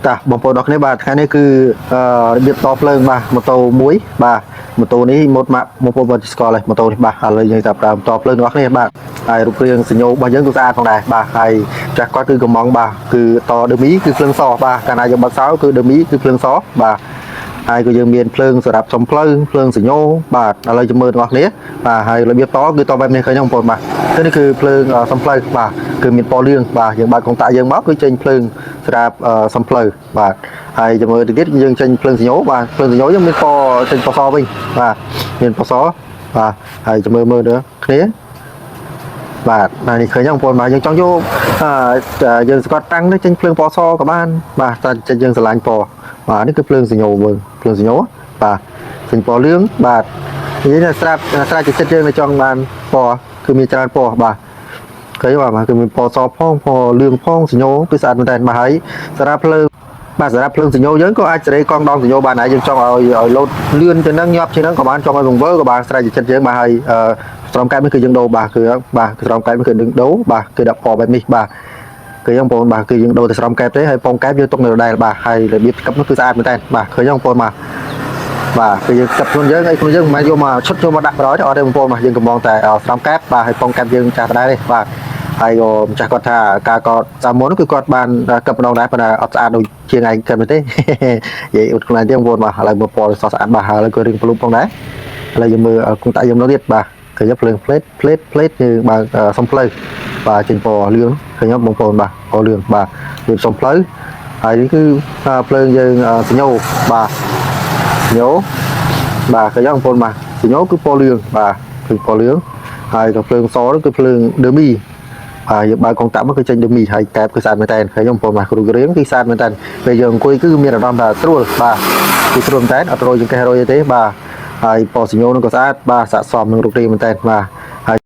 តាបងប្អូនអរគ្នាបាទថ្ងៃនេះគឺរបៀបតភ្លើងបាទម៉ូតូមួយបាទម៉ូតូនេះម៉ូតម៉ាក់បងប្អូនស្គាល់ហើយម៉ូតូនេះបាទឥឡូវយើងចាប់ដើមតភ្លើងរបស់គ្នាបាទហើយរូបរាងសញ្ញោរបស់យើងគឺស្អាតផងដែរបាទហើយចាស់គាត់គឺកំងបាទគឺតដឺមីគឺភ្លើងសបាទកាលណាយើងបិទសោគឺដឺមីគឺភ្លើងសបាទហើយក៏យើងមានភ្លើងសម្រាប់ចំផ្លូវភ្លើងសញ្ញោបាទឥឡូវចាំមើលទាំងអស់គ្នាបាទហើយរបៀបតគឺតបែបនេះឃើញទេបងប្អូនបាទនេះគឺភ្លើងសំផ្លូវបាទគឺមានពណ៌លឿងបាទយើងបើកកុងតាក់យើងមកគឺចេញភ្លើងសម្រាប់សំផ្លូវបាទហើយចាំមើលទៅទៀតយើងចេញភ្លើងសញ្ញោបាទភ្លើងសញ្ញោយើងមានពណ៌ចេញពណ៌សវិញបាទមានពណ៌សបាទហើយចាំមើលទៅគ្នាបាទនេះឃើញទេបងប្អូនបាទយើងចង់យកយើងស្កត់តាំងទៅចេញភ្លើងពណ៌សក៏បានបាទតែចេញយើងស្រឡាញ់ពណ៌បាទនេះគឺភ្លើងសញ្ញោមើលភ្លើងសញ្ញោបាទចេញពណ៌លឿងបាទនិយាយថាស្រាប់ចិត្តយើងនៅចង់បានពណ៌គឺមានច្រើនពណ៌បាទឃើញបាទគឺមានពណ៌សផងពណ៌លឿងផងសញ្ញោគឺស្អាតមែនតើបាទហើយសម្រាប់ភ្លើងបាទសម្រាប់ភ្លើងសញ្ញោយើងក៏អាចសេរីកង់ដងសញ្ញោបានដែរយើងចង់ឲ្យលោតលឿនជាងហ្នឹងញាប់ជាងហ្នឹងក៏បានចង់ឲ្យវង្វើក៏បានស្រេចចិត្តយើងបាទហើយស្រោមកែបនេះគឺយើងដូរបាទគឺបាទស្រោមកែបនេះគឺយើងដូរបាទគឺដាក់ពណ៌បែបនេះបាទគឺយើងបងប្អូនបាទគឺយើងដូរតែស្រោមកែបទេហើយពងកែបយើងទុកនៅដដែលបាទហើយរបៀបកឹបនោះគឺស្អាតមែនតើបាទឃើញទេបងប្អូនបាទបាទគឺយើងកឹបខ្លួនយើងហើយខ្លួនយើងមិនមែនយកមកឈុតយកមកដាក់100ទេអត់ទេបងប្អូនបាទយើងកំងតែស្រោមកែបបាទហើយពងកែបយើងចាស់ដដែលទេបាទហើយក៏ម្ចាស់គាត់ថាការគាត់តាមមុនគឺគាត់បានកឹបម្ដងដែរប៉ុន្តែអត់ស្អាតដូចជាងឯងគិតមែនទេនិយាយអ៊ុតខ្លួនឯងទេបងប្អូនបាទឥឡូវមើលពណ៌សស្អាតបាទហើយក៏រៀងភ្លុំផងដែរឥឡូវយើងមើលគង់តាក់យើងនោះទៀតបាទឃើញភ្លើងផ្លេតយើងបើកសំផ្លូវបាទចេញពណ៌លឿងឃើញបងប្អូនបាទពណ៌លឿងបាទយើងសំផ្លូវហើយនេះគឺភ្លើងយើងសញ្ញោបាទសញ្ញោបាទឃើញបងប្អូនបាទសញ្ញោគឺពណ៌លឿងបាទគឺពណ៌លឿងហើយក៏ភ្លើងសនោះគឺភ្លើងដឺមីហើយយើងបើកកុងតាក់មកគឺចេញដឺមីហើយកែបគឺស្អាតមែនតើឃើញបងប្អូនបាទគ្រូរៀងគឺស្អាតមែនតើពេលយើងអង្គុយគឺមានអារម្មណ៍ថាស្រួលបាទគឺស្រួលមែនតើអត់រយជាងកេះរយទេបាទហើយពណ៌សញ្ញោនោះក៏ស្អាតបាទស័ក្តិសមនឹងរូបរាងមែនតើបាទហើយ